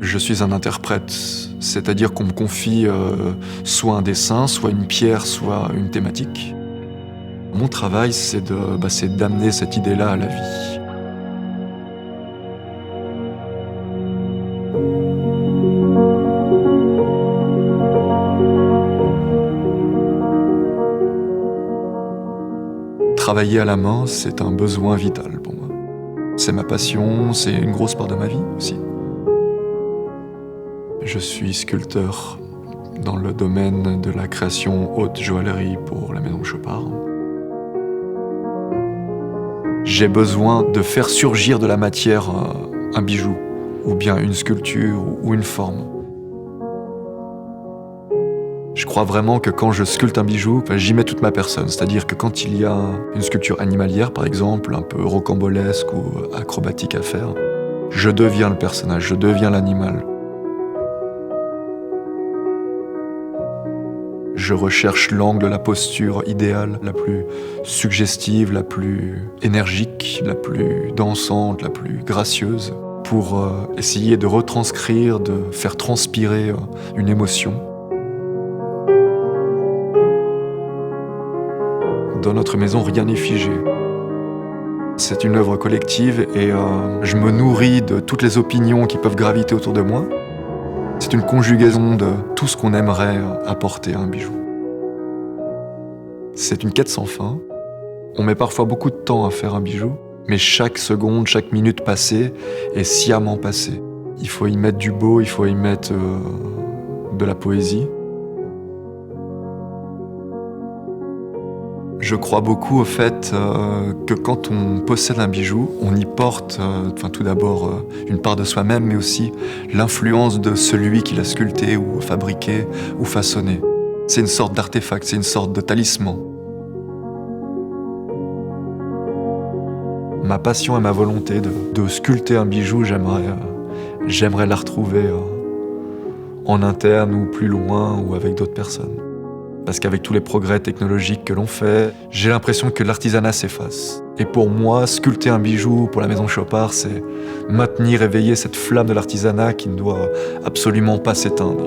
Je suis un interprète, c'est-à-dire qu'on me confie soit un dessin, soit une pierre, soit une thématique. Mon travail, c'est d'amener cette idée-là à la vie. Travailler à la main, c'est un besoin vital pour moi. C'est ma passion, c'est une grosse part de ma vie aussi. Je suis sculpteur dans le domaine de la création haute joaillerie pour la maison Chopard. J'ai besoin de faire surgir de la matière un bijou, ou bien une sculpture, ou une forme. Je crois vraiment que quand je sculpte un bijou, j'y mets toute ma personne. C'est-à-dire que quand il y a une sculpture animalière, par exemple, un peu rocambolesque ou acrobatique à faire, je deviens le personnage, je deviens l'animal. Je recherche l'angle, la posture idéale, la plus suggestive, la plus énergique, la plus dansante, la plus gracieuse, pour essayer de retranscrire, de faire transpirer une émotion. Dans notre maison, rien n'est figé. C'est une œuvre collective et je me nourris de toutes les opinions qui peuvent graviter autour de moi. C'est une conjugaison de tout ce qu'on aimerait apporter à un bijou. C'est une quête sans fin. On met parfois beaucoup de temps à faire un bijou, mais chaque seconde, chaque minute passée est sciemment passée. Il faut y mettre du beau, il faut y mettre de la poésie. Je crois beaucoup au fait que quand on possède un bijou, on y porte tout d'abord une part de soi-même, mais aussi l'influence de celui qui l'a sculpté ou fabriqué ou façonné. C'est une sorte d'artefact, c'est une sorte de talisman. Ma passion et ma volonté de sculpter un bijou, j'aimerais la retrouver en interne ou plus loin ou avec d'autres personnes. Parce qu'avec tous les progrès technologiques que l'on fait, j'ai l'impression que l'artisanat s'efface. Et pour moi, sculpter un bijou pour la maison Chopard, c'est maintenir éveillée cette flamme de l'artisanat qui ne doit absolument pas s'éteindre.